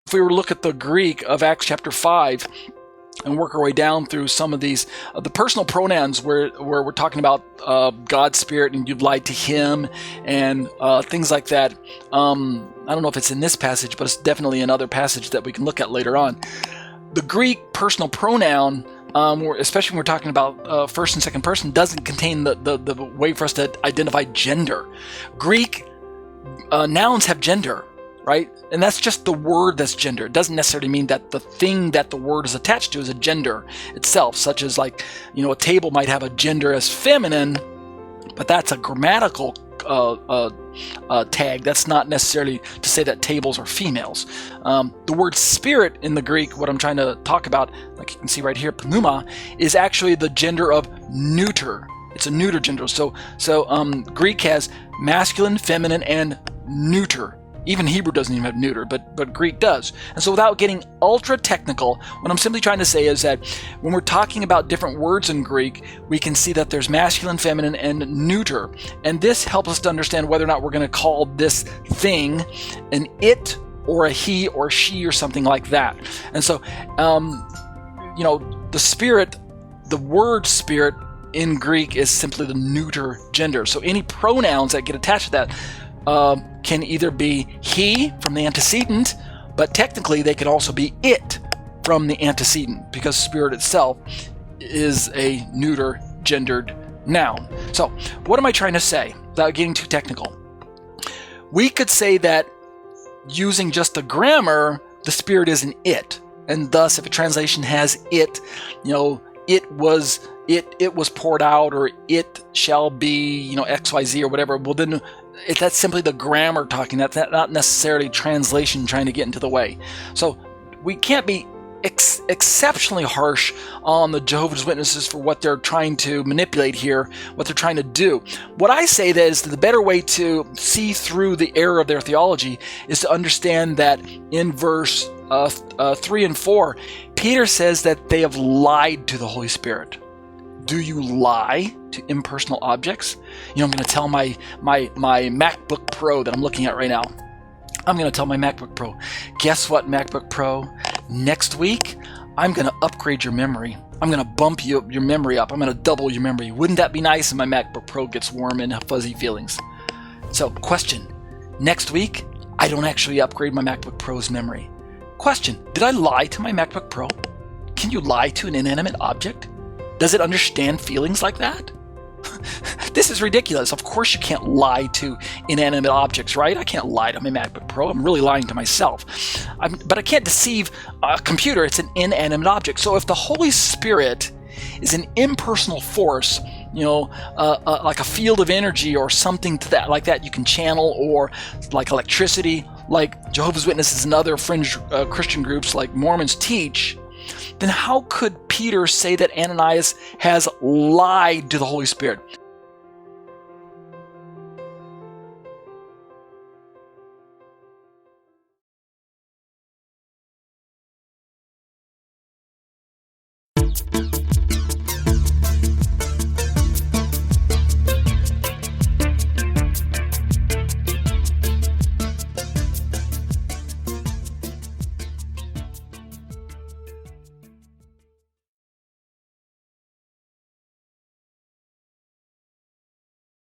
If we were to look at the Greek of Acts chapter 5 and work our way down through some of these, the personal pronouns where we're talking about God's Spirit and you've lied to Him and things like that. I don't know if it's in this passage, but it's definitely another passage that we can look at later on. The Greek personal pronoun, especially when we're talking about first and second person, doesn't contain the way for us to identify gender. Greek nouns have gender, right? And that's just the word that's gender. It doesn't necessarily mean that the thing that the word is attached to is a gender itself, such as like, a table might have a gender as feminine, but that's a grammatical tag. That's not necessarily to say that tables are females. The word spirit in the Greek, what I'm trying to talk about, like you can see right here, pneuma, is actually the gender of neuter. It's a neuter gender. So Greek has masculine, feminine, and neuter. Even Hebrew doesn't even have neuter, but Greek does. And so without getting ultra technical, what I'm simply trying to say is that when we're talking about different words in Greek, we can see that there's masculine, feminine, and neuter. And this helps us to understand whether or not we're going to call this thing an it or a he or she or something like that. And so, the spirit, the word spirit in Greek is simply the neuter gender. So any pronouns that get attached to that can either be he from the antecedent, but technically they can also be it from the antecedent, because spirit itself is a neuter gendered noun. So what am I trying to say without getting too technical? We could say that using just the grammar, the spirit is an it, and thus if a translation has it, it was poured out, or it shall be, XYZ or whatever, well then that's simply the grammar talking. That's not necessarily translation trying to get into the way. So we can't be exceptionally harsh on the Jehovah's Witnesses for what they're trying to manipulate here, what they're trying to do. What I say that is the better way to see through the error of their theology is to understand that in verse 3 and 4, Peter says that they have lied to the Holy Spirit. Do you lie to impersonal objects? I'm going to tell my MacBook Pro that I'm looking at right now. I'm going to tell my MacBook Pro, guess what, MacBook Pro? Next week, I'm going to upgrade your memory. I'm going to bump your memory up. I'm going to double your memory. Wouldn't that be nice if my MacBook Pro gets warm and fuzzy feelings? So, question. Next week, I don't actually upgrade my MacBook Pro's memory. Question. Did I lie to my MacBook Pro? Can you lie to an inanimate object? Does it understand feelings like that? This is ridiculous. Of course you can't lie to inanimate objects, right? I can't lie to my MacBook Pro. I'm really lying to myself. But I can't deceive a computer. It's an inanimate object. So if the Holy Spirit is an impersonal force, like a field of energy or something to that, like that you can channel, or like electricity, like Jehovah's Witnesses and other fringe Christian groups like Mormons teach, then how could Peter say that Ananias has lied to the Holy Spirit?